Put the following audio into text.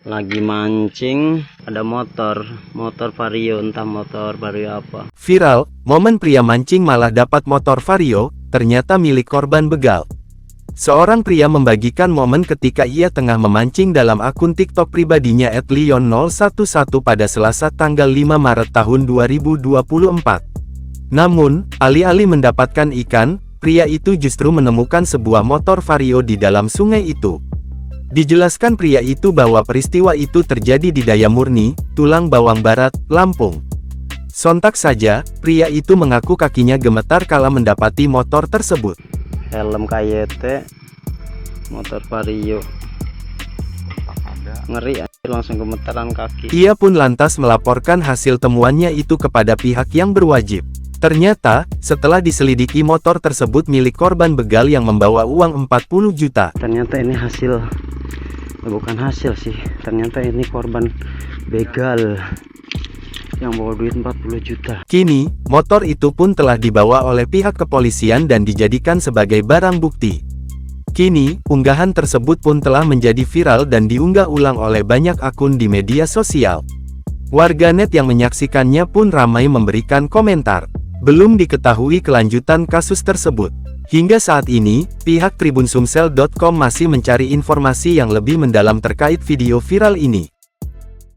Lagi mancing, ada motor Vario, entah motor Vario apa. Viral, momen pria mancing malah dapat motor Vario, ternyata milik korban begal. Seorang pria membagikan momen ketika ia tengah memancing dalam akun TikTok pribadinya @leon011 pada Selasa tanggal 5 Maret tahun 2024. Namun, alih-alih mendapatkan ikan, pria itu justru menemukan sebuah motor Vario di dalam sungai itu. Dijelaskan pria itu bahwa peristiwa itu terjadi di Dayamurni, Tulang Bawang Barat, Lampung. Sontak saja, pria itu mengaku kakinya gemetar kala mendapati motor tersebut. Helm KYT, motor Vario. Ngeri, langsung gemetaran kaki. Ia pun lantas melaporkan hasil temuannya itu kepada pihak yang berwajib. Ternyata, setelah diselidiki motor tersebut milik korban begal yang membawa uang 40 juta. Ternyata ini hasil, bukan hasil sih, ternyata ini korban begal yang bawa duit 40 juta. Kini, motor itu pun telah dibawa oleh pihak kepolisian dan dijadikan sebagai barang bukti. Kini, unggahan tersebut pun telah menjadi viral dan diunggah ulang oleh banyak akun di media sosial. Warganet yang menyaksikannya pun ramai memberikan komentar. Belum diketahui kelanjutan kasus tersebut. Hingga saat ini, pihak TribunSumsel.com masih mencari informasi yang lebih mendalam terkait video viral ini.